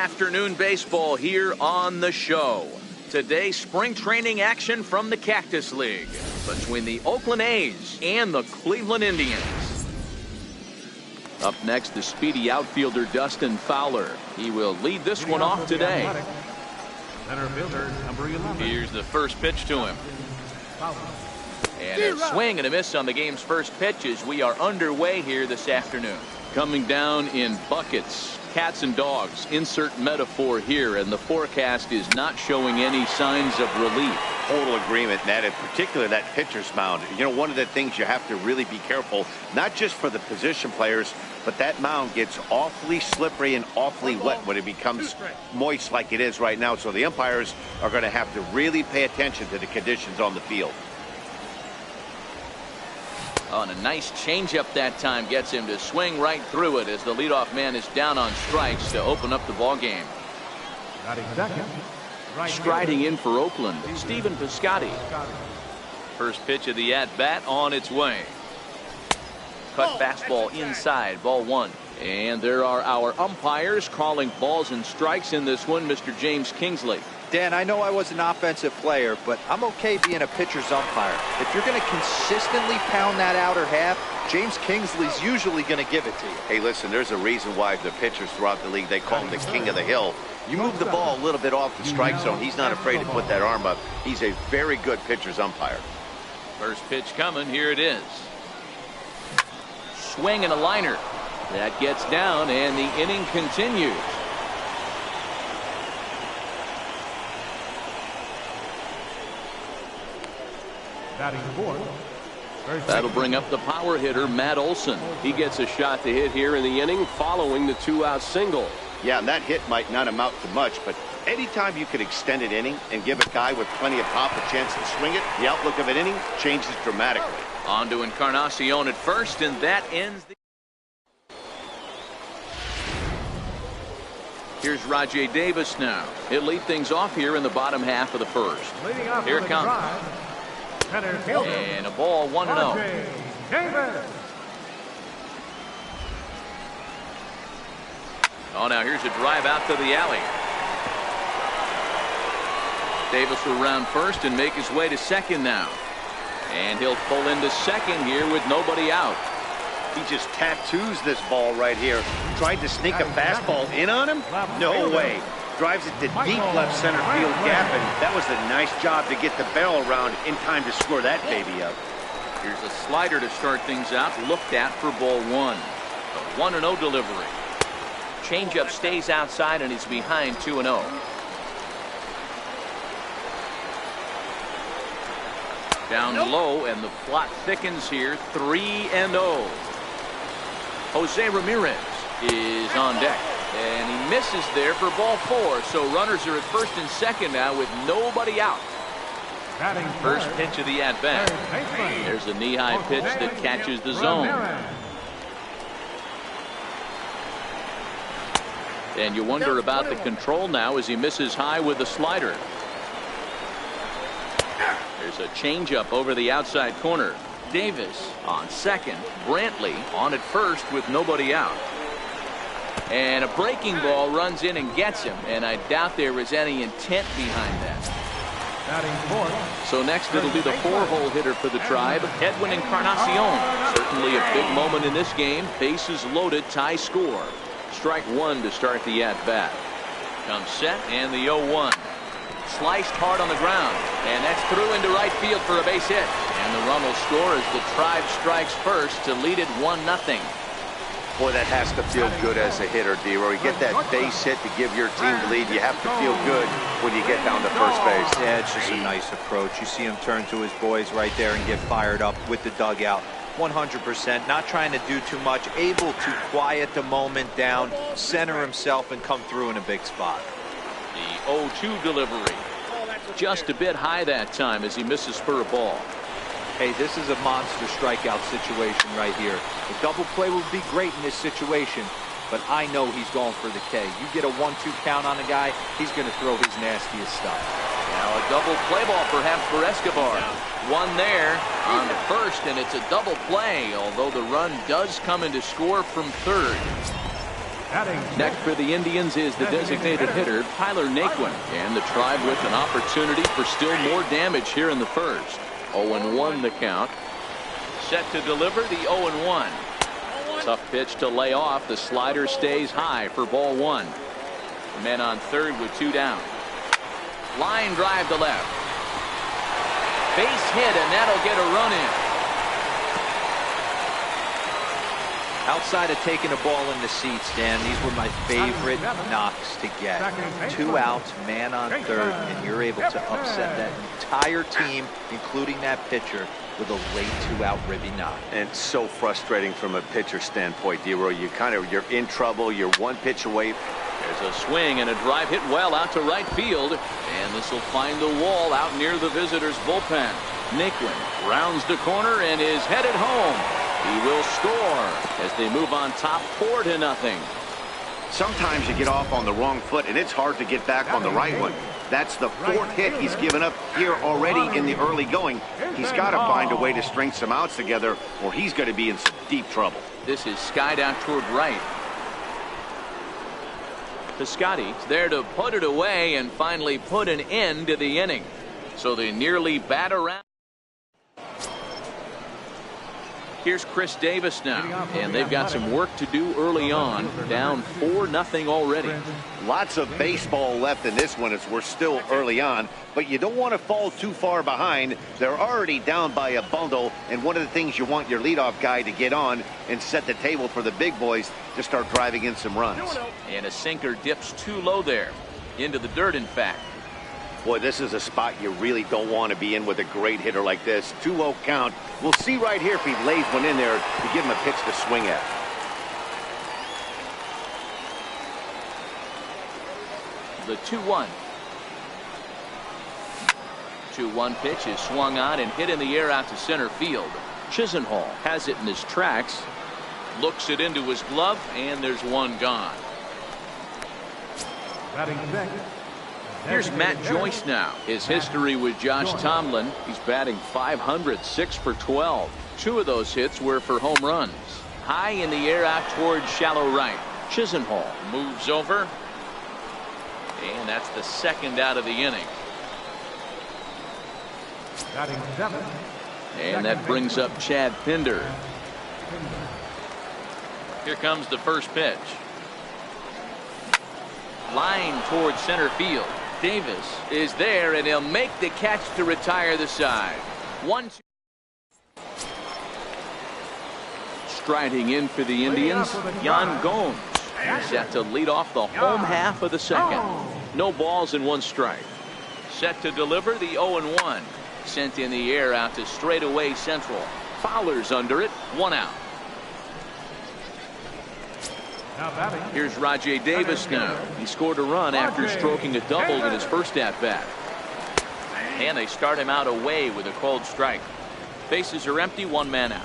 afternoon baseball here on the show. Today, spring training action from the Cactus League between the Oakland A's and the Cleveland Indians. Up next, the speedy outfielder Dustin Fowler. He will lead this one off today. Center fielder, number 11. Here's the first pitch to him. And a swing and a miss on the game's first pitch as we are underway here this afternoon. Coming down in buckets, cats and dogs, insert metaphor here, and the forecast is not showing any signs of relief. Total agreement, Ned, in particular that pitcher's mound. You know, one of the things you have to really be careful, not just for the position players, but that mound gets awfully slippery and awfully wet when it becomes moist like it is right now. So the umpires are going to have to really pay attention to the conditions on the field. Oh, and a nice changeup that time gets him to swing right through it as the leadoff man is down on strikes to open up the ball game. Striding in for Oakland, Stephen Piscotty. First pitch of the at-bat on its way. Cut fastball inside, ball one. And there are our umpires calling balls and strikes in this one, Mr. James Kingsley. Dan, I know I was an offensive player, but I'm okay being a pitcher's umpire. If you're going to consistently pound that outer half, James Kingsley's usually going to give it to you. Hey, listen, there's a reason why the pitchers throughout the league, they call him the king of the hill. You move the ball a little bit off the strike zone, he's not afraid to put that arm up. He's a very good pitcher's umpire. First pitch coming, here it is. Swing and a liner. That gets down, and the inning continues. That'll bring up the power hitter, Matt Olson. He gets a shot to hit here in the inning following the two-out single. Yeah, and that hit might not amount to much, but anytime you could extend an inning and give a guy with plenty of pop a chance to swing it, the outlook of an inning changes dramatically. On to Encarnacion at first, and that ends the... Here's Rajay Davis now. He'll lead things off here in the bottom half of the first. Here it comes. And a ball 1-0. Oh, now here's a drive out to the alley. Davis will round first and make his way to second now. And he'll pull into second here with nobody out. He just tattoos this ball right here. Tried to sneak a fastball in on him? No way. Drives it to deep left center field gap, and that was a nice job to get the barrel around in time to score that baby up. Here's a slider to start things out, looked at for ball one. The 1-0 delivery. Changeup stays outside, and he's behind 2-0. Down low, and the plot thickens here. 3-0. Jose Ramirez is on deck. And he misses there for ball four. So runners are at first and second now with nobody out. First pitch of the at-bat. There's a knee-high pitch that catches the zone. And you wonder about the control now as he misses high with the slider. There's a changeup over the outside corner. Davis on second. Brantley on at first with nobody out. And a breaking ball runs in and gets him, and I doubt there is any intent behind that. So next it'll be the four-hole hitter for the Tribe, Edwin Encarnacion. Certainly a big moment in this game. Bases loaded, tie score. Strike one to start the at-bat. Comes set, and the 0-1. Sliced hard on the ground, and that's through into right field for a base hit. And the run will score as the Tribe strikes first to lead it 1-0. Boy, that has to feel good as a hitter, D-Roy. You get that base hit to give your team the lead. You have to feel good when you get down to first base. Yeah, it's just a nice approach. You see him turn to his boys right there and get fired up with the dugout. 100%, not trying to do too much, able to quiet the moment down, center himself, and come through in a big spot. The 0-2 delivery. Just a bit high that time as he misses for a ball. Hey, this is a monster strikeout situation right here. A double play would be great in this situation, but I know he's going for the K. You get a 1-2 count on a guy, he's going to throw his nastiest stuff. Now a double play ball perhaps for Escobar. One there on the first, and it's a double play, although the run does come into score from third. Next for the Indians is the designated hitter, Tyler Naquin. And the Tribe with an opportunity for still more damage here in the first. 0-1 the count. Set to deliver the 0-1. Tough pitch to lay off. The slider stays high for ball one. The men on third with two down. Line drive to left. Base hit, and that'll get a run in. Outside of taking a ball in the seats, Dan, these were my favorite knocks to get. 2 outs, man on third, and you're able to upset that entire team, including that pitcher, with a late 2-out ribby knock. And so frustrating from a pitcher standpoint, D-Roy. You're in trouble. You're one pitch away. There's a swing and a drive hit well out to right field, and this will find the wall out near the visitors' bullpen. Naquin rounds the corner and is headed home. He will score as they move on top 4-0. Sometimes you get off on the wrong foot, and it's hard to get back on the right one. That's the 4th hit he's given up here already in the early going. He's got to find a way to string some outs together, or he's going to be in some deep trouble. This is skied out toward right. Piscotty's there to put it away and finally put an end to the inning. So they nearly bat around. Here's Chris Davis now, and they've got some work to do early on, down 4-0 already. Lots of baseball left in this one as we're still early on, but you don't want to fall too far behind. They're already down by a bundle, and one of the things you want your leadoff guy to get on and set the table for the big boys to start driving in some runs. And a sinker dips too low there, into the dirt in fact. Boy, this is a spot you really don't want to be in with a great hitter like this. 2-0 count. We'll see right here if he lays one in there to give him a pitch to swing at. The 2-1. 2-1 pitch is swung on and hit in the air out to center field. Chisenhall has it in his tracks. Looks it into his glove, and there's one gone. Here's Matt Joyce now. His history with Josh Tomlin. He's batting .500, 6 for 12. 2 of those hits were for home runs. High in the air out towards shallow right. Chisenhall moves over. And that's the second out of the inning. And that brings up Chad Pinder. Here comes the first pitch. Line towards center field. Davis is there, and he'll make the catch to retire the side. 1-2. Striding in for the Indians, Yan Gomes. He's set to lead off the home half of the second. No balls and 1 strike. Set to deliver the 0-1. Sent in the air out to straightaway central. Fowler's under it. 1 out. Here's Rajay Davis now. He scored a run after stroking a double in his first at-bat. And they start him out away with a cold strike. Bases are empty, 1 man out.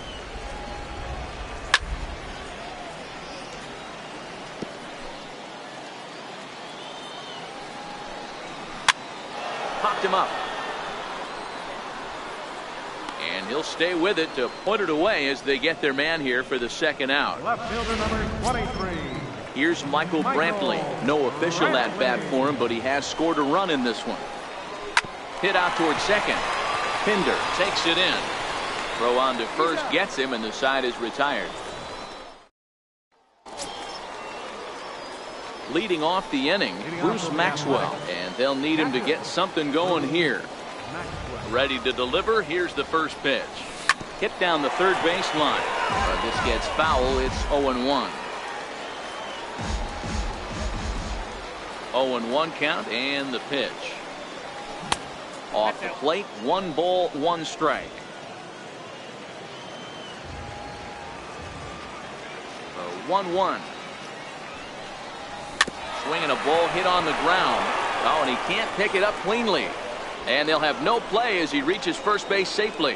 Popped him up. And he'll stay with it to put it away as they get their man here for the second out. Left fielder number 23. Here's Michael Brantley. No official at bat for him, but he has scored a run in this one. Hit out towards second. Pinder takes it in. Throw on to first gets him, and the side is retired. Leading off the inning, Bruce Maxwell, and they'll need him to get something going here. Ready to deliver. Here's the first pitch. Hit down the third baseline. But this gets foul. It's 0-1. 0-1 count, and the pitch. Off the plate, 1 ball, 1 strike. 1-1. Swinging a ball hit on the ground. Oh, and he can't pick it up cleanly. And they'll have no play as he reaches first base safely.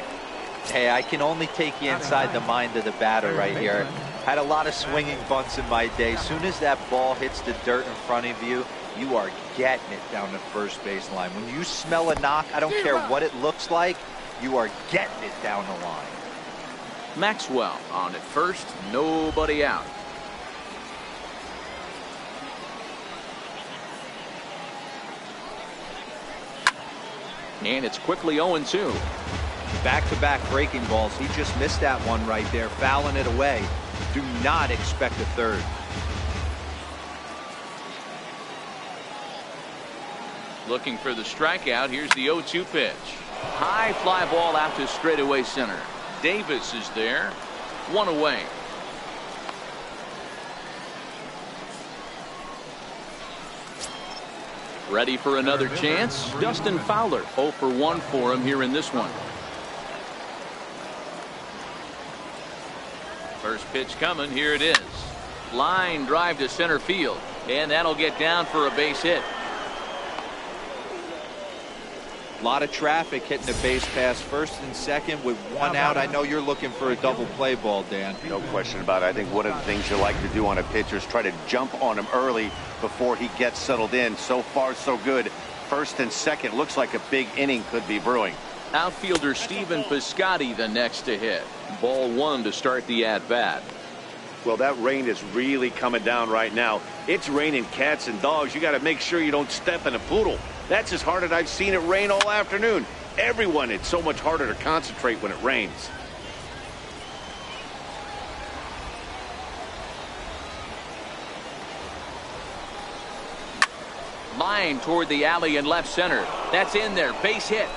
Hey, I can only take you inside the mind of the batter right here. Had a lot of swinging bunts in my day. Soon as that ball hits the dirt in front of you, you are getting it down the first baseline. When you smell a knock, I don't care what it looks like, you are getting it down the line. Maxwell on at first, nobody out. And it's quickly 0-2. Back-to-back breaking balls. He just missed that one right there, fouling it away. Do not expect a third. Looking for the strikeout. Here's the 0-2 pitch. High fly ball out to straightaway center. Davis is there. One away. Ready for another chance. Dustin Fowler 0 for 1 for him here in this one. First pitch coming. Here it is. Line drive to center field. And that'll get down for a base hit. A lot of traffic hitting the base pass first and second with one out. I know you're looking for a double play ball, Dan. No question about it. I think one of the things you like to do on a pitcher is try to jump on him early before he gets settled in. So far, so good. First and second. Looks like a big inning could be brewing. Outfielder Stephen Piscotty the next to hit. Ball 1 to start the at-bat. Well, that rain is really coming down right now. It's raining cats and dogs. You got to make sure you don't step in a poodle. That's as hard as I've seen it rain all afternoon. Everyone, it's so much harder to concentrate when it rains. Line toward the alley in left center. That's in there. Base hit.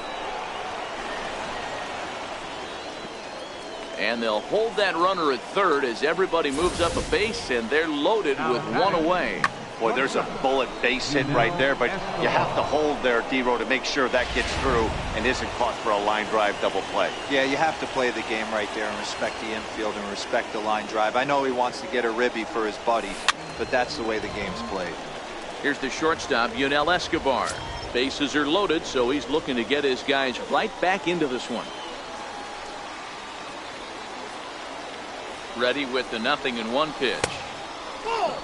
And they'll hold that runner at third as everybody moves up a base, and they're loaded with one away. Boy, there's a bullet base hit right there, but you have to hold there, D-Row, to make sure that gets through and isn't caught for a line drive double play. Yeah, you have to play the game right there and respect the infield and respect the line drive. I know he wants to get a ribby for his buddy, but that's the way the game's played. Here's the shortstop, Yunel Escobar. Bases are loaded, so he's looking to get his guys right back into this one. Ready with the 0-1 pitch.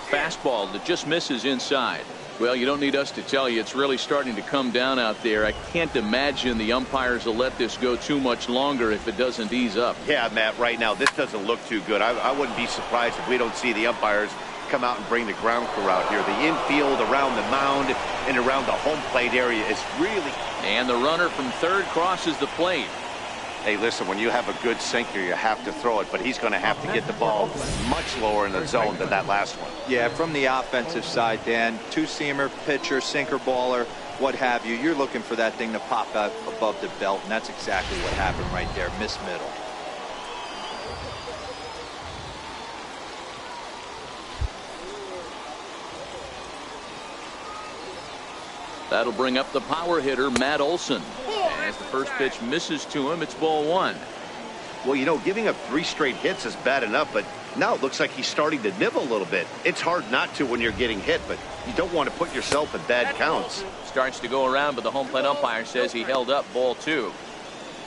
Fastball that just misses inside. Well, you don't need us to tell you it's really starting to come down out there. I can't imagine the umpires will let this go too much longer if it doesn't ease up. Yeah, Matt, right now this doesn't look too good. I wouldn't be surprised if we don't see the umpires come out and bring the ground crew out here. The infield, around the mound, and around the home plate area is really... And the runner from third crosses the plate. Hey, listen, when you have a good sinker, you have to throw it, but he's going to have to get the ball much lower in the zone than that last one. Yeah, from the offensive side, Dan, two-seamer, pitcher, sinker baller, what have you, you're looking for that thing to pop out above the belt, and that's exactly what happened right there. Miss middle. That'll bring up the power hitter, Matt Olson. As the first pitch misses to him, it's ball 1. Well, you know, giving up 3 straight hits is bad enough, but now it looks like he's starting to nibble a little bit. It's hard not to when you're getting hit, but you don't want to put yourself in bad counts. Starts to go around, but the home plate umpire says he held up ball 2.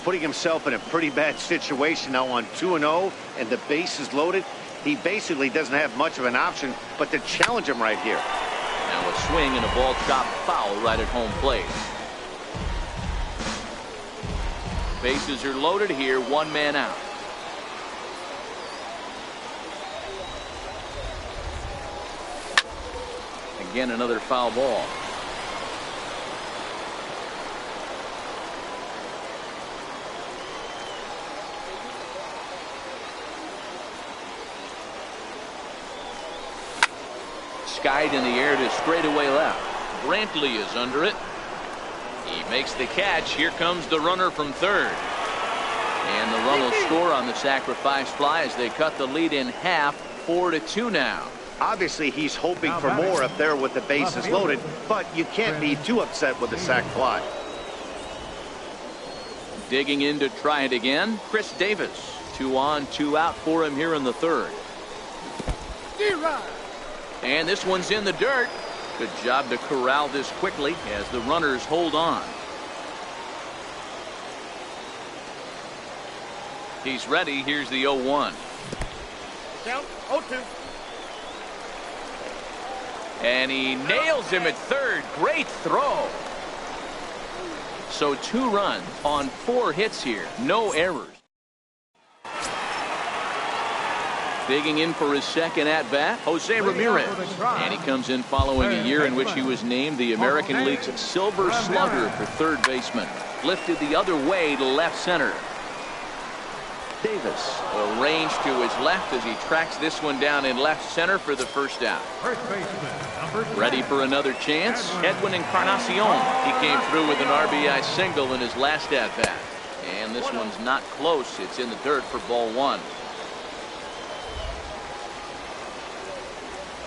Putting himself in a pretty bad situation now on 2-0, and the base is loaded. He basically doesn't have much of an option but to challenge him right here. Now a swing and a ball chopped foul right at home plate. Bases are loaded here, 1 man out. Again, another foul ball. Skied in the air to straightaway left. Brantley is under it. He makes the catch. Here comes the runner from third. And the run will score on the sacrifice fly as they cut the lead in half, 4-2 now. Obviously, he's hoping for more up there with the bases loaded, but you can't be too upset with the sac fly. Digging in to try it again, Chris Davis. 2 on, 2 out for him here in the third. And this one's in the dirt. Good job to corral this quickly as the runners hold on. He's ready. Here's the 0-1. Count 0-2. And he nails him at third. Great throw. So 2 runs on 4 hits here. No errors. Digging in for his second at-bat, Jose Ramirez. And he comes in following a year in which he was named the American League's Silver Slugger for third baseman. Lifted the other way to left center. Davis arranged to his left as he tracks this one down in left center for the first out. Ready for another chance? Edwin Encarnacion. He came through with an RBI single in his last at-bat. And this one's not close. It's in the dirt for ball one.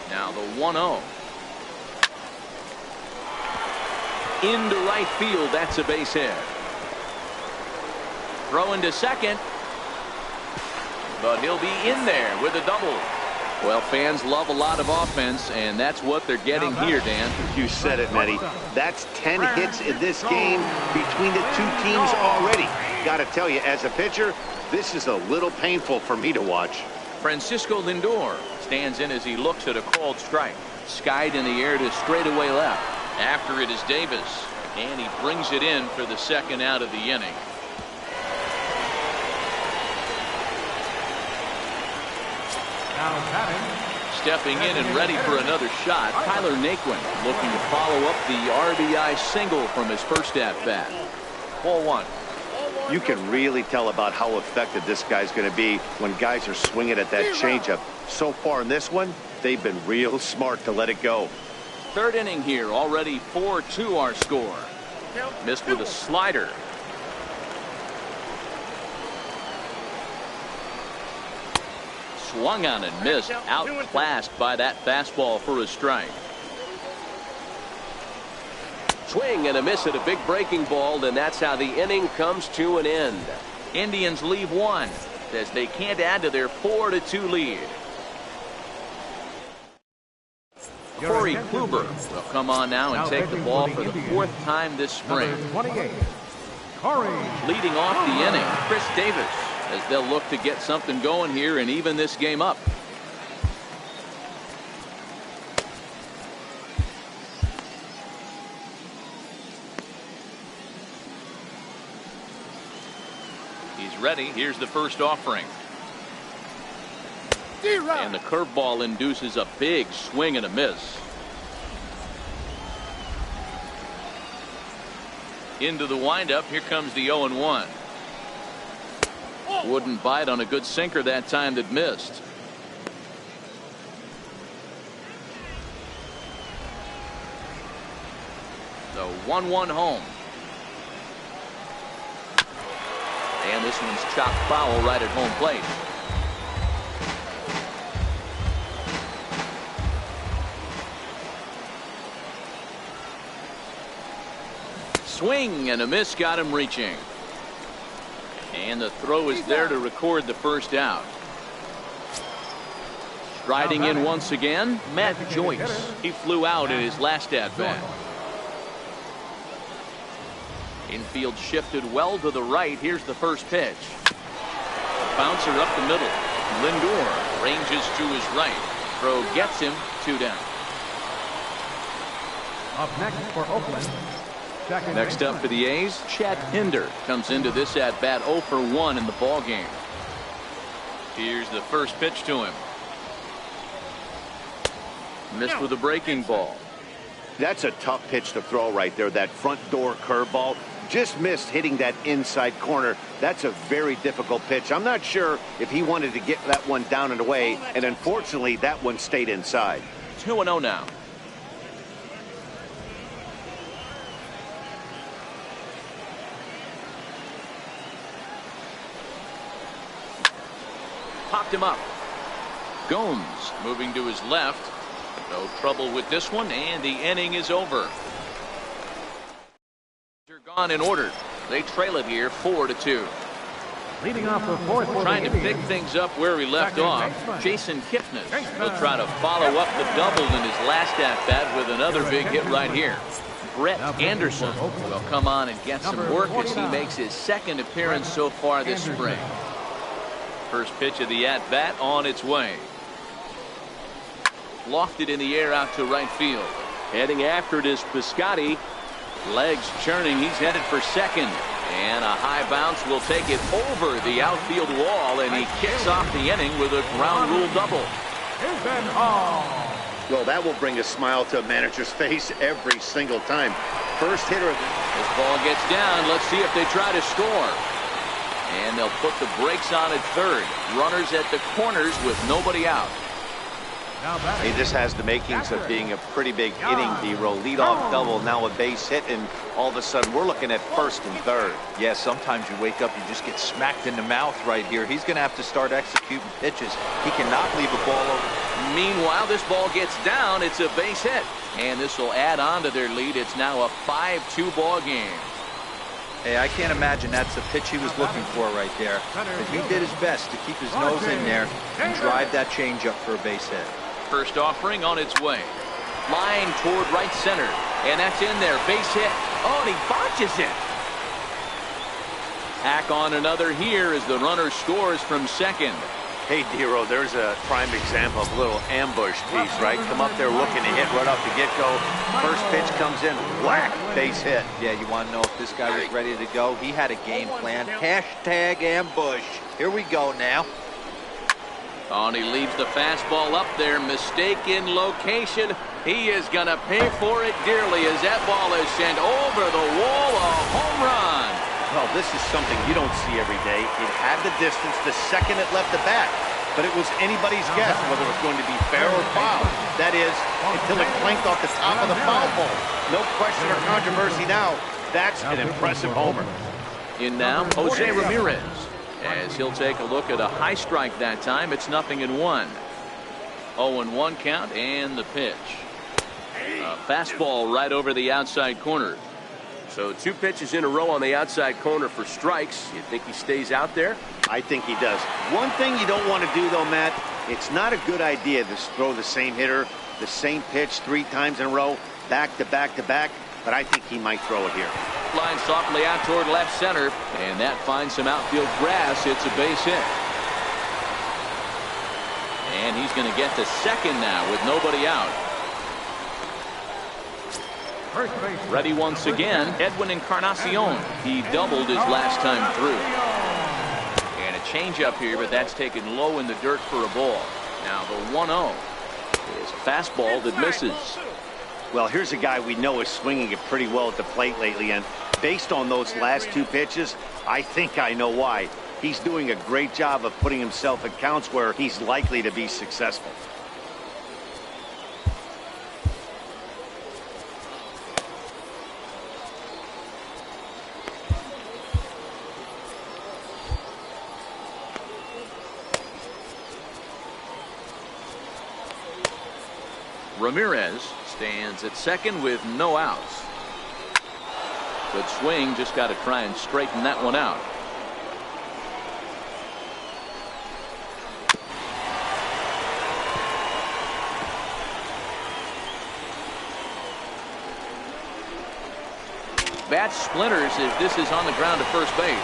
Now the 1-0. Into right field. That's a base hit. Throw into second. But he'll be in there with a double. Well, fans love a lot of offense, and that's what they're getting here, Dan. You said it, Matty. That's 10 hits in this game between the two teams already. Got to tell you, as a pitcher, this is a little painful for me to watch. Francisco Lindor stands in as he looks at a called strike. Skied in the air to straightaway left. After it is Davis, and he brings it in for the second out of the inning. Stepping in and ready for another shot, Tyler Naquin looking to follow up the RBI single from his first at-bat. Ball one. You can really tell about how effective this guy's going to be when guys are swinging at that changeup. So far in this one, they've been real smart to let it go. Third inning here, already 4-2 our score. Missed with a slider. Swung on and missed, outclassed by that fastball for a strike. Swing and a miss at a big breaking ball, and that's how the inning comes to an end. Indians leave one as they can't add to their 4-2 lead. Corey Kluber will come on now and take the ball for the fourth time this spring. Leading off the inning, Chris Davis, as they'll look to get something going here and even this game up. He's ready. Here's the first offering. And the curveball induces a big swing and a miss. Into the windup. Here comes the 0-1. Wouldn't bite on a good sinker that time that missed. The 1-1 home. And this one's chopped foul right at home plate. Swing and a miss got him reaching. And the throw is there to record the first out. Striding in once again, Matt Joyce. He flew out in his last at-bat. Infield shifted well to the right. Here's the first pitch. Bouncer up the middle. Lindor ranges to his right. Throw gets him 2 down. Up next for Oakland. Next up for the A's, Chad Pinder comes into this at-bat 0 for 1 in the ball game. Here's the first pitch to him. Missed with a breaking ball. That's a tough pitch to throw right there. That front door curveball just missed hitting that inside corner. That's a very difficult pitch. I'm not sure if he wanted to get that one down and away, and unfortunately that one stayed inside. 2-0 now. Popped him up. Gomes moving to his left. No trouble with this one, and the inning is over. They're gone in order. They trail it here 4-2. Leading off the fourth. Trying to pick things up where we left off. Jason Kipnis will try to follow up the double in his last at-bat with another big hit right here. Brett Anderson will come on and get some work as he makes his second appearance so far this spring. First pitch of the at-bat on its way. Lofted in the air out to right field. Heading after it is Piscotty. Legs churning. He's headed for second. And a high bounce will take it over the outfield wall, and he kicks off the inning with a ground rule double. Well, that will bring a smile to a manager's face every single time. First hitter. This ball gets down. Let's see if they try to score. And they'll put the brakes on at third. Runners at the corners with nobody out. Hey, this has the makings of being a pretty big inning, D-Roll. Leadoff double, now a base hit, and all of a sudden we're looking at first and third. Yeah, sometimes you wake up, you just get smacked in the mouth right here. He's going to have to start executing pitches. He cannot leave a ball over. Meanwhile, this ball gets down. It's a base hit. And this will add on to their lead. It's now a 5-2 ball game. Hey, I can't imagine that's the pitch he was looking for right there. But he did his best to keep his nose in there and drive that changeup for a base hit. First offering on its way. Line toward right center. And that's in there. Base hit. Oh, and he botches it. Hack on another here as the runner scores from second. Hey, D-Roll, there's a prime example of a little ambush piece, right? Come up there looking to hit right off the get-go. First pitch comes in, whack, base hit. Yeah, you want to know if this guy was ready to go? He had a game plan. Hashtag ambush. Here we go now. Oh, and he leaves the fastball up there. Mistaken location. He is going to pay for it dearly as that ball is sent over the wall. A home run. Well, this is something you don't see every day. It had the distance the second it left the bat, but it was anybody's guess whether it was going to be fair or foul. That is, until it clanked off the top of the foul pole. No question or controversy now. That's an impressive homer. In now, Jose Ramirez. As he'll take a look at a high strike that time. It's 0-1. 0-1 count and the pitch. A fastball right over the outside corner. So 2 pitches in a row on the outside corner for strikes. You think he stays out there? I think he does. One thing you don't want to do, though, Matt, it's not a good idea to throw the same hitter, the same pitch 3 times in a row, back to back to back, but I think he might throw it here. Line softly out toward left center, and that finds some outfield grass. It's a base hit. And he's going to get to second now with nobody out. Ready once again, Edwin Encarnacion. He doubled his last time through. And a changeup here, but that's taken low in the dirt for a ball. Now the 1-0 is a fastball that misses. Well, here's a guy we know is swinging it pretty well at the plate lately, and based on those last 2 pitches, I think I know why. He's doing a great job of putting himself in counts where he's likely to be successful. Ramirez stands at second with no outs. Good swing, just got to try and straighten that one out. Bat splinters as this is on the ground to first base.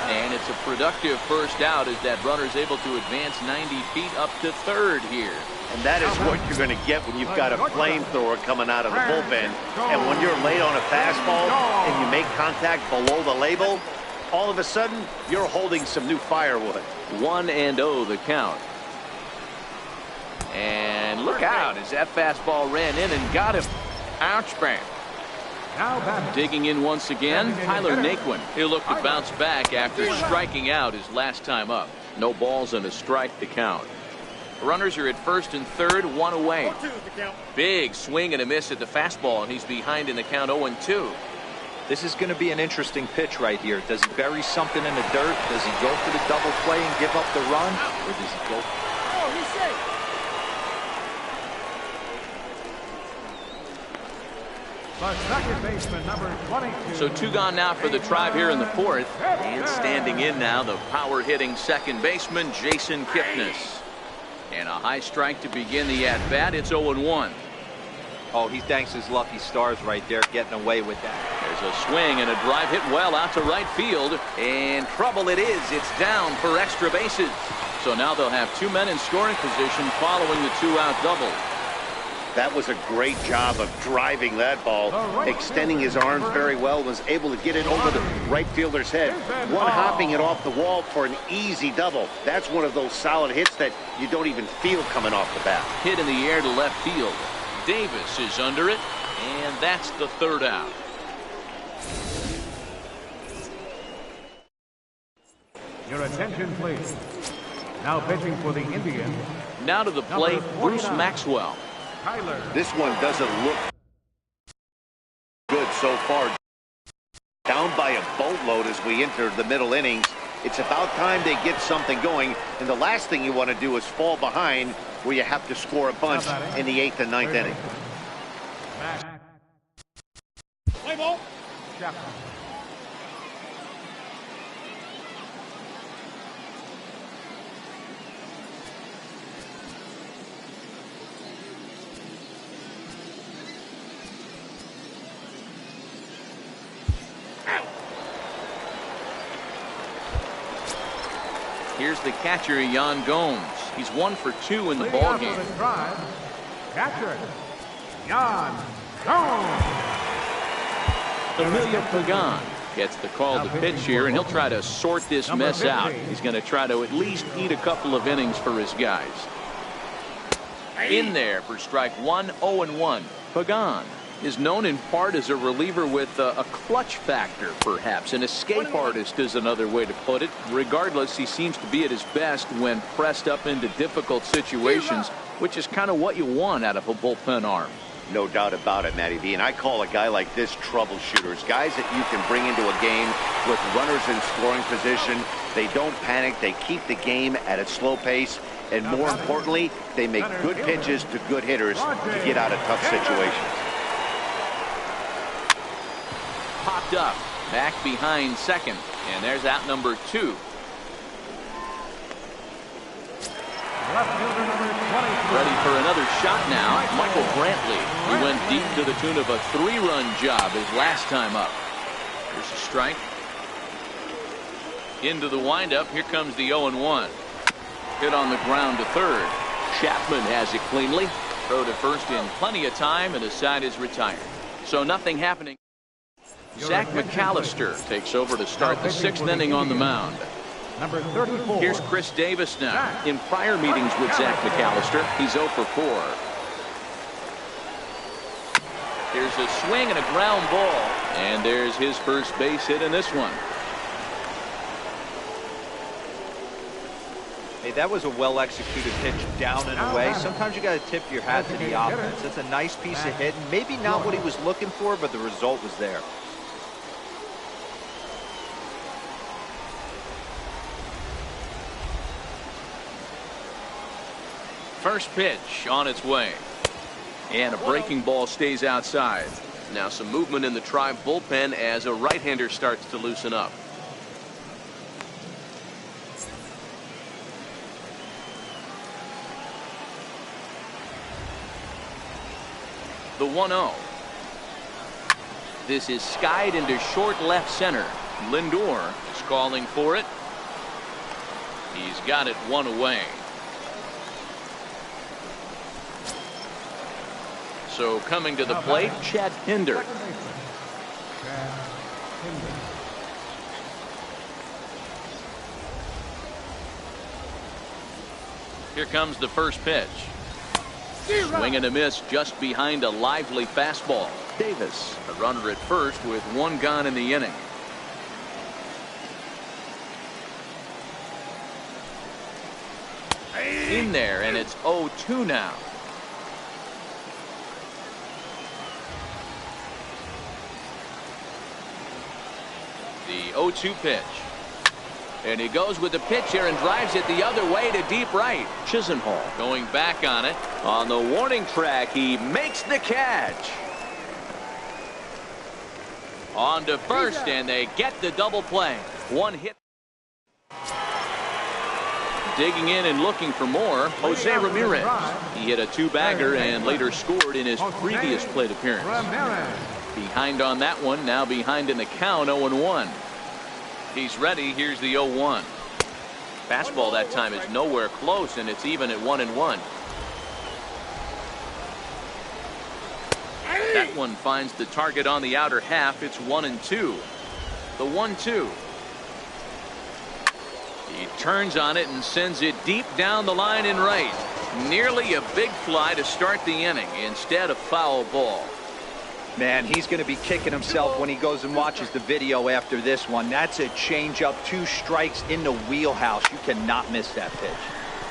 And it's a productive first out as that runner's able to advance 90 feet up to third here. And that is what you're going to get when you've got a flamethrower coming out of the bullpen. And when you're late on a fastball and you make contact below the label, all of a sudden you're holding some new firewood. 1-0 the count. And look out as that fastball ran in and got him. Ouch, bang. Digging in once again, Tyler Naquin. He'll look to bounce back after striking out his last time up. No balls and a strike to count. Runners are at first and third, 1 away. Big swing and a miss at the fastball, and he's behind in the count 0-2. This is going to be an interesting pitch right here. Does he bury something in the dirt? Does he go for the double play and give up the run? Or does he go? Oh, he's safe. Second baseman, number 22. So 2 gone now for the Tribe here in the 4th. And standing in now, the power-hitting second baseman, Jason Kipnis. And a high strike to begin the at-bat. It's 0-1. Oh, he thanks his lucky stars right there, getting away with that. There's a swing and a drive hit well out to right field. And trouble it is. It's down for extra bases. So now they'll have 2 men in scoring position following the 2-out double. That was a great job of driving that ball, extending his arms very well, was able to get it over the right fielder's head, one-hopping it off the wall for an easy double. That's one of those solid hits that you don't even feel coming off the bat. Hit in the air to left field. Davis is under it, and that's the third out. Your attention, please. Now pitching for the Indians. Now to the plate, Bruce Maxwell. Tyler. This one doesn't look good so far. Down by a boatload as we enter the middle innings. It's about time they get something going, and the last thing you want to do is fall behind where you have to score a bunch in the 8th and 9th inning. Play ball. Chapman. Here's the catcher, Yan Gomes. He's 1 for 2 in the ball game. Catcher, Yan Gomes. Emilio Pagan gets the call to pitch here, and he'll try to sort this mess out. He's going to try to at least eat a couple of innings for his guys. In there for strike 1, 0-1. Pagan is known in part as a reliever with a clutch factor, perhaps. An escape artist is another way to put it. Regardless, he seems to be at his best when pressed up into difficult situations, which is kind of what you want out of a bullpen arm. No doubt about it, Matty V. And I call a guy like this troubleshooters. Guys that you can bring into a game with runners in scoring position. They don't panic. They keep the game at a slow pace. And more importantly, they make good pitches to good hitters to get out of tough situations. Popped up, back behind second, and there's out number 2. Ready for another shot now, Michael Brantley. He went deep to the tune of a 3-run job his last time up. Here's a strike. Into the windup, here comes the 0-1. Hit on the ground to third. Chapman has it cleanly. Throw to first in plenty of time, and the side is retired. So nothing happening. Zach McAllister takes over to start the 6th inning on the mound. Number 34. Here's Chris Davis now. In prior meetings with Zach McAllister, he's 0 for 4. Here's a swing and a ground ball, and there's his first base hit in this one. Hey, that was a well-executed pitch down and away. Sometimes you got to tip your hat to the offense. That's a nice piece of hitting. Maybe not what he was looking for, but the result was there. First pitch on its way. And a breaking ball stays outside. Now some movement in the Tribe bullpen as a right-hander starts to loosen up. The 1-0. This is skied into short left center. Lindor is calling for it. He's got it 1 away. So coming to the plate, Chad Pinder. Here comes the first pitch. Swing and a miss just behind a lively fastball. Davis, a runner at first with 1 gone in the inning. In there, and it's 0-2 now. The 0-2 pitch. And he goes with the pitch here and drives it the other way to deep right. Chisenhall going back on it. On the warning track, he makes the catch. On to first, and they get the double play. 1 hit. Digging in and looking for more, Jose Ramirez. He hit a 2-bagger and later scored in his previous plate appearance. Behind on that one, now behind in the count, 0-1. He's ready. Here's the 0-1. Fastball that time is nowhere close, and it's even at 1-1. That one finds the target on the outer half. It's 1-2. The 1-2. He turns on it and sends it deep down the line in right. Nearly a big fly to start the inning. Instead, a foul ball. Man, he's going to be kicking himself when he goes and watches the video after this one. That's a changeup, 2 strikes in the wheelhouse. You cannot miss that pitch.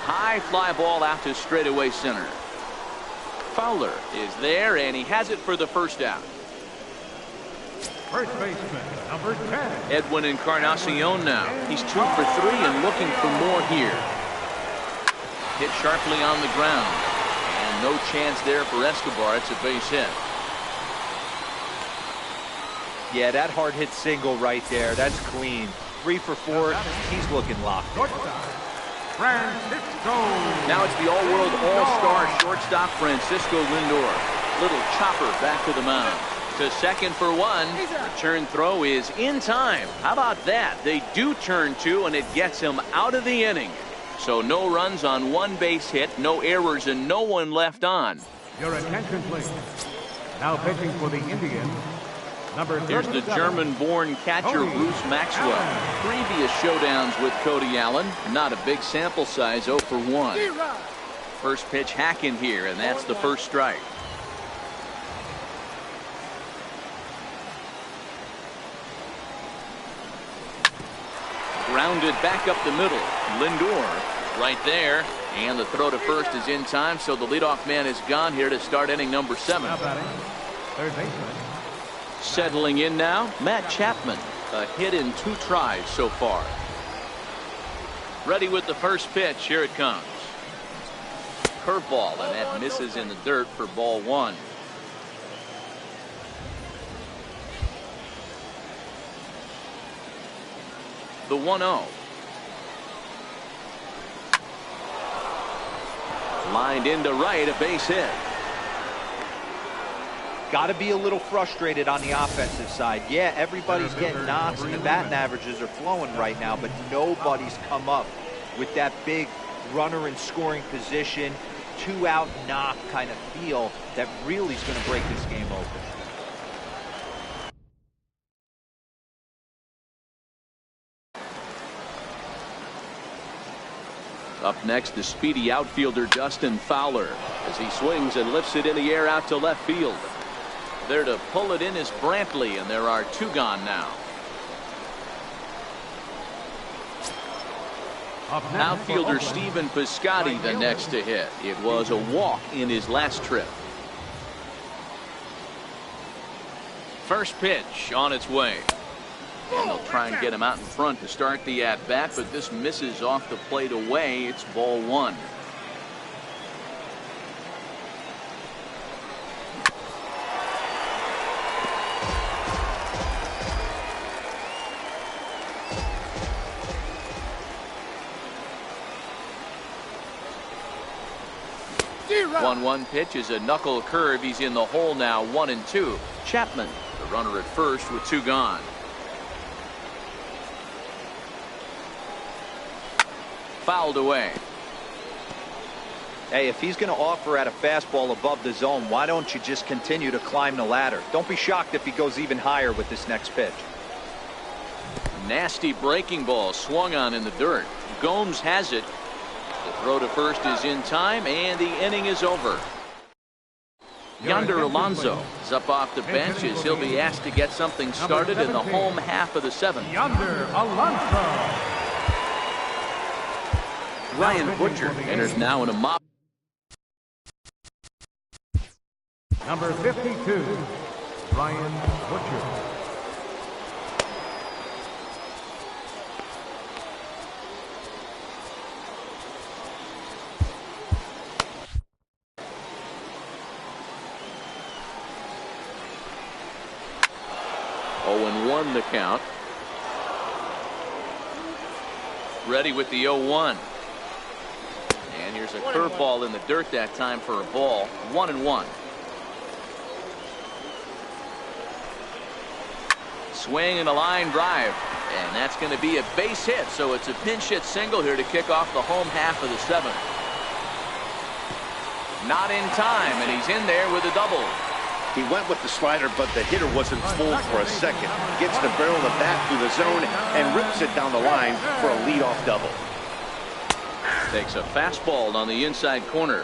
High fly ball out to straightaway center. Fowler is there, and he has it for the first out. First baseman, number 10. Edwin Encarnacion now. He's 2 for 3 and looking for more here. Hit sharply on the ground. And no chance there for Escobar. It's a base hit. Yeah, that hard hit single right there. That's clean. 3 for 4. He's looking locked. Francisco. Now it's the all-world all-star shortstop Francisco Lindor. Little chopper back to the mound. To second for 1. Return throw is in time. How about that? They do turn 2, and it gets him out of the inning. So no runs on 1 base hit, no errors, and no one left on. Your attention, please. Now pitching for the Indians. Number 37. Here's the German-born catcher Bruce Maxwell. Previous showdowns with Cody Allen. Not a big sample size, 0 for 1. First pitch hacking here, and that's the first strike. Grounded back up the middle. Lindor right there. And the throw to first is in time, so the leadoff man is gone here to start inning number 7. Third baseman. Settling in now, Matt Chapman. A hit in 2 tries so far. Ready with the first pitch. Here it comes. Curveball, and that misses in the dirt for ball 1. The 1-0. Lined into right, a base hit. Got to be a little frustrated on the offensive side. Yeah, everybody's getting knocks and the batting averages are flowing right now, but nobody's come up with that big runner in scoring position, 2-out knock kind of feel that really is going to break this game open. Up next, the speedy outfielder Dustin Fowler as he swings and lifts it in the air out to left field. There to pull it in is Brantley, and there are 2 gone now. Outfielder Stephen Piscotty the next to hit. It was a walk in his last trip. First pitch on its way. And they'll try and get him out in front to start the at-bat, but this misses off the plate away. It's ball 1. One pitch is a knuckle curve. He's in the hole now, 1-2. Chapman, the runner at first with 2 gone. Fouled away. Hey, if he's going to offer at a fastball above the zone, why don't you just continue to climb the ladder? Don't be shocked if he goes even higher with this next pitch. Nasty breaking ball swung on in the dirt. Gomes has it. The throw to first is in time, and the inning is over. Yonder Alonso is up off the bench as he'll be asked to get something started in the home half of the 7th. Yonder Alonso. Ryan Butcher enters now in a mop. Number 52, Ryan Butcher. The count. Ready with the 0-1. And here's a curveball in the dirt that time for a ball. 1-1. Swing and a line drive. And that's going to be a base hit. So it's a pinch hit single here to kick off the home half of the 7th. Not in time, and he's in there with a double. He went with the slider, but the hitter wasn't full for a second. Gets the barrel of the bat through the zone and rips it down the line for a leadoff double. Takes a fastball on the inside corner.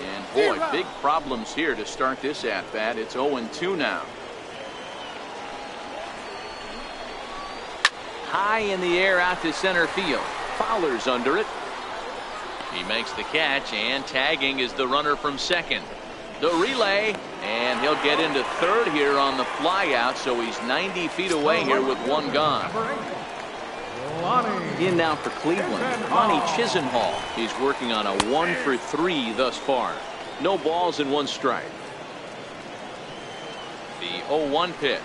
And boy, big problems here to start this at-bat. It's 0-2 now. High in the air out to center field. Fowler's under it. He makes the catch, and tagging is the runner from second. The relay, and he'll get into third here on the flyout, so he's 90 feet away here with one gone. In now for Cleveland, Lonnie Chisenhall. He's working on a 1-for-3 thus far. No balls and one strike. The 0-1 pitch.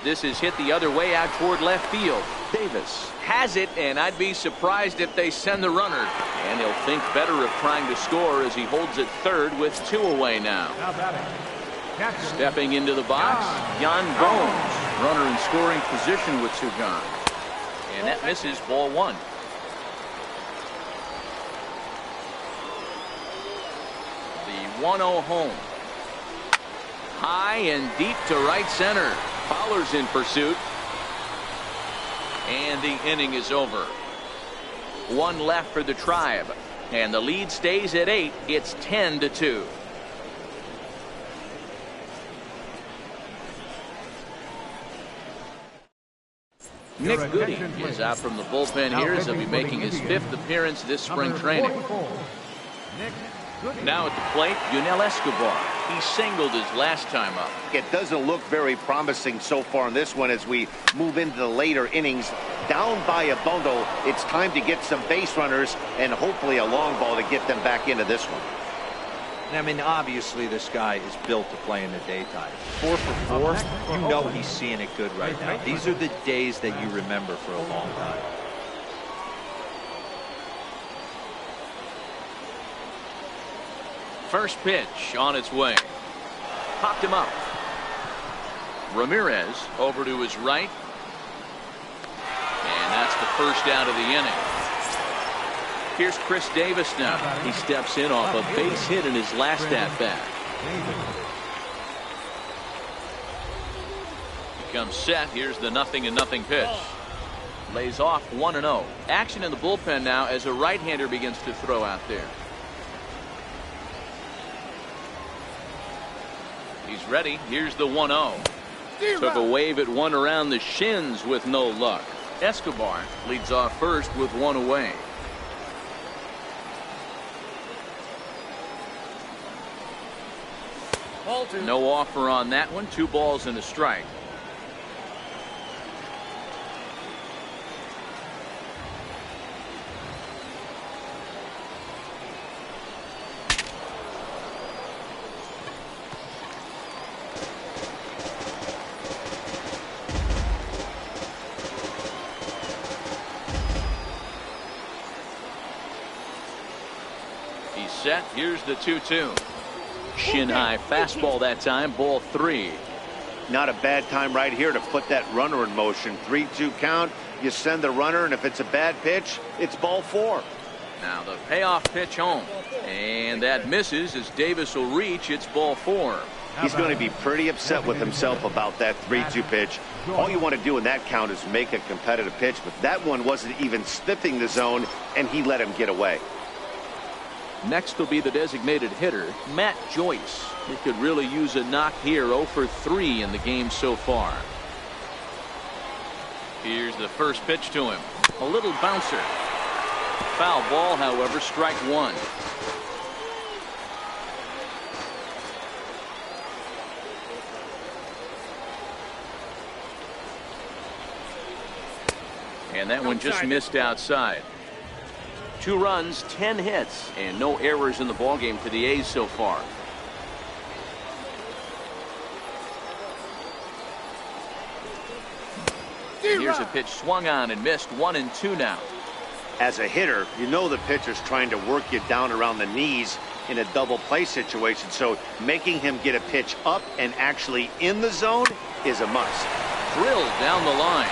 This is hit the other way out toward left field. Davis has it, and I'd be surprised if they send the runner. And he'll think better of trying to score as he holds it third with 2 away now. Stepping into the box, Jan Bones. Runner in scoring position with 2 gone. And that misses, ball 1. The 1-0 home. High and deep to right center. Fowler's in pursuit. And the inning is over. 1 left for the Tribe. And the lead stays at 8. It's 10-2. Nick Goody is out from the bullpen here as he'll be making his 5th appearance this spring training. Now at the plate, Yunel Escobar. He singled his last time up. It doesn't look very promising so far in this one as we move into the later innings. Down by a bundle, it's time to get some base runners and hopefully a long ball to get them back into this one. I mean, obviously this guy is built to play in the daytime. 4 for 4, you know he's seeing it good right now. These are the days that you remember for a long time. First pitch on its way. Popped him up. Ramirez over to his right. And that's the first out of the inning. Here's Chris Davis now. He steps in off a base hit in his last at-bat. He comes set. Here's the 0-0 pitch. Lays off 1-0. Action in the bullpen now as a right-hander begins to throw out there. He's ready. Here's the 1-0. Took a wave at one around the shins with no luck. Escobar leads off first with 1 away. No offer on that one. 2 balls and a strike. He's set. Here's the 2-2. Shin high fastball that time, ball 3. Not a bad time right here to put that runner in motion. 3-2 count. You send the runner, and if it's a bad pitch, it's ball 4. Now the payoff pitch home. And that misses as Davis will reach. It's ball 4. He's going to be pretty upset with himself about that 3-2 pitch. All you want to do in that count is make a competitive pitch, but that one wasn't even sniffing the zone, and he let him get away. Next will be the designated hitter, Matt Joyce. He could really use a knock here. 0 for 3 in the game so far. Here's the first pitch to him. A little bouncer. Foul ball, however, strike 1. And that one just missed outside. 2 runs, 10 hits, and no errors in the ballgame for the A's so far. Here's a pitch swung on and missed. 1-2 now. As a hitter, you know the pitcher's trying to work you down around the knees in a double play situation, so making him get a pitch up and actually in the zone is a must. Drilled down the line.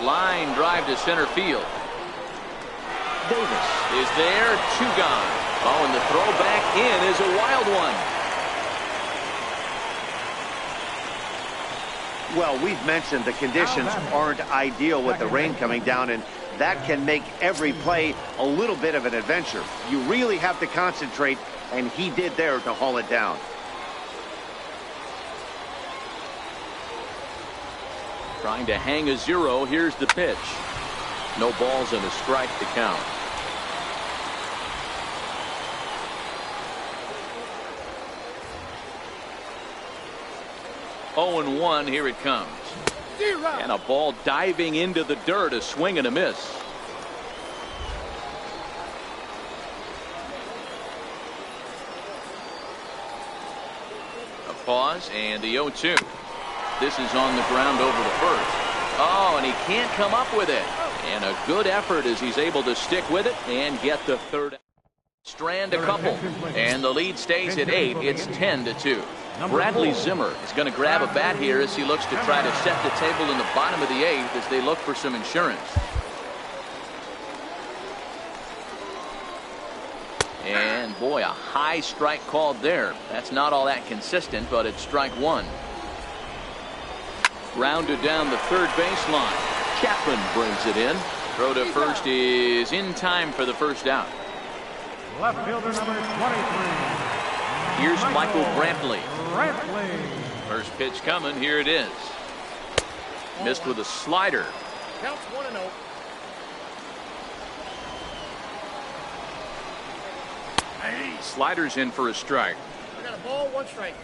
Line drive to center field. Davis is there, 2 gone. Oh, and the throw back in is a wild one. Well, we've mentioned the conditions aren't ideal with the rain coming down, and that can make every play a little bit of an adventure. You really have to concentrate, and he did there to haul it down. Trying to hang a 0. Here's the pitch. No balls and a strike to count. Oh, and 1. Here it comes. And a ball diving into the dirt. A swing and a miss. A pause and the 0-2. This is on the ground over the first. Oh, and he can't come up with it. And a good effort as he's able to stick with it and get the third. Strand a couple. And the lead stays at 8. It's 10-2. Bradley Zimmer is going to grab a bat here as he looks to try to set the table in the bottom of the 8th as they look for some insurance. And boy, a high strike called there. That's not all that consistent, but it's strike 1. Grounded down the third baseline. Chapman brings it in. Throw to first is in time for the first out. Left fielder number 23. Here's Michael Brantley. First pitch coming. Here it is. Missed with a slider. Counts 1-0. Sliders in for a strike. I got a ball, 1 strike.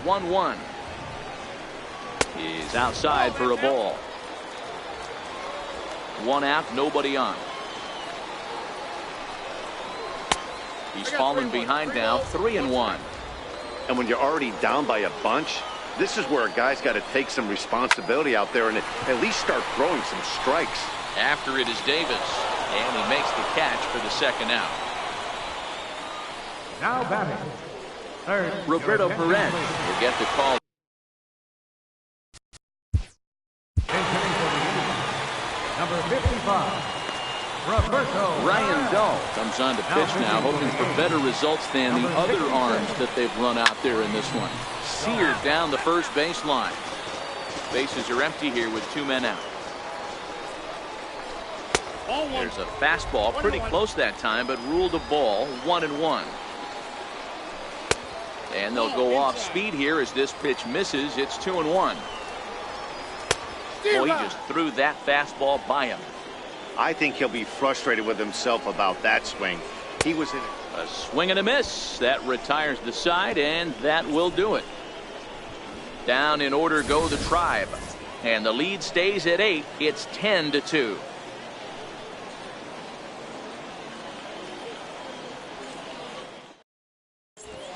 1-1. He's outside for a ball. 1 out, nobody on. He's fallen behind now, 3-1. And when you're already down by a bunch, this is where a guy's got to take some responsibility out there and at least start throwing some strikes. After it is Davis, and he makes the catch for the second out. Now batting. Third. Roberto Perez will get the call. Number 55. Roberto. Ryan Dahl comes on to pitch now, hoping for better results than the other arms that they've run out there in this one. Seared down the first baseline. Bases are empty here with 2 men out. There's a fastball pretty close that time, but ruled a ball. 1-1. And they'll go off speed here as this pitch misses. It's 2-1. Boy, he just threw that fastball by him. I think he'll be frustrated with himself about that swing. He was in a swing and a miss. That retires the side, and that will do it. Down in order go the Tribe. And the lead stays at 8. It's 10-2.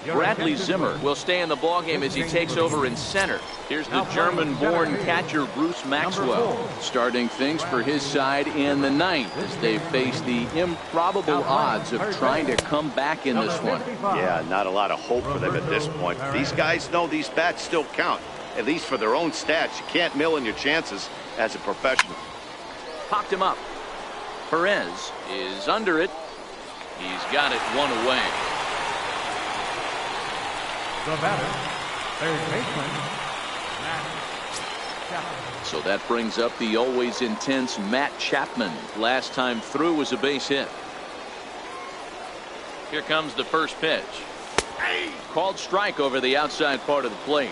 Bradley Zimmer will stay in the ballgame as he takes over in center. Here's the German-born catcher Bruce Maxwell starting things for his side in the 9th as they face the improbable odds of trying to come back in this one. Yeah, not a lot of hope for them at this point. These guys know these bats still count, at least for their own stats. You can't mill in your chances as a professional. Popped him up. Perez is under it. He's got it 1 away. The batter, third baseman, Matt Chapman. So that brings up the always intense Matt Chapman. Last time through was a base hit. Here comes the first pitch. Called strike over the outside part of the plate.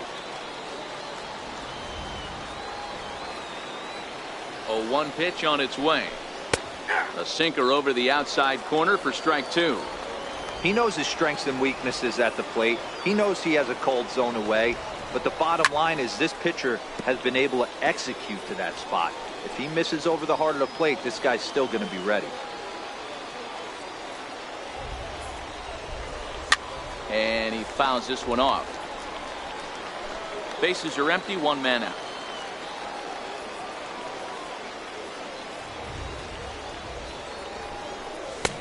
0-1 pitch on its way. A sinker over the outside corner for strike 2. He knows his strengths and weaknesses at the plate. He knows he has a cold zone away. But the bottom line is this pitcher has been able to execute to that spot. If he misses over the heart of the plate, this guy's still going to be ready. And he fouls this one off. Bases are empty, 1 man out.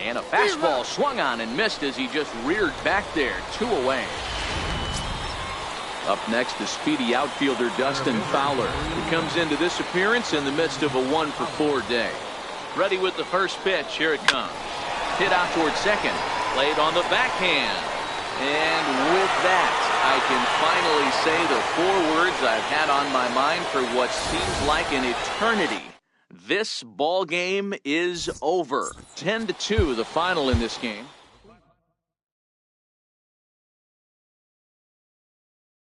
And a fastball swung on and missed as he just reared back there. 2 away. Up next, the speedy outfielder Dustin Fowler, who comes into this appearance in the midst of a 1-for-4 day. Ready with the first pitch. Here it comes. Hit out towards second. Played on the backhand. And with that, I can finally say the 4 words I've had on my mind for what seems like an eternity. This ball game is over. 10-2 the final in this game.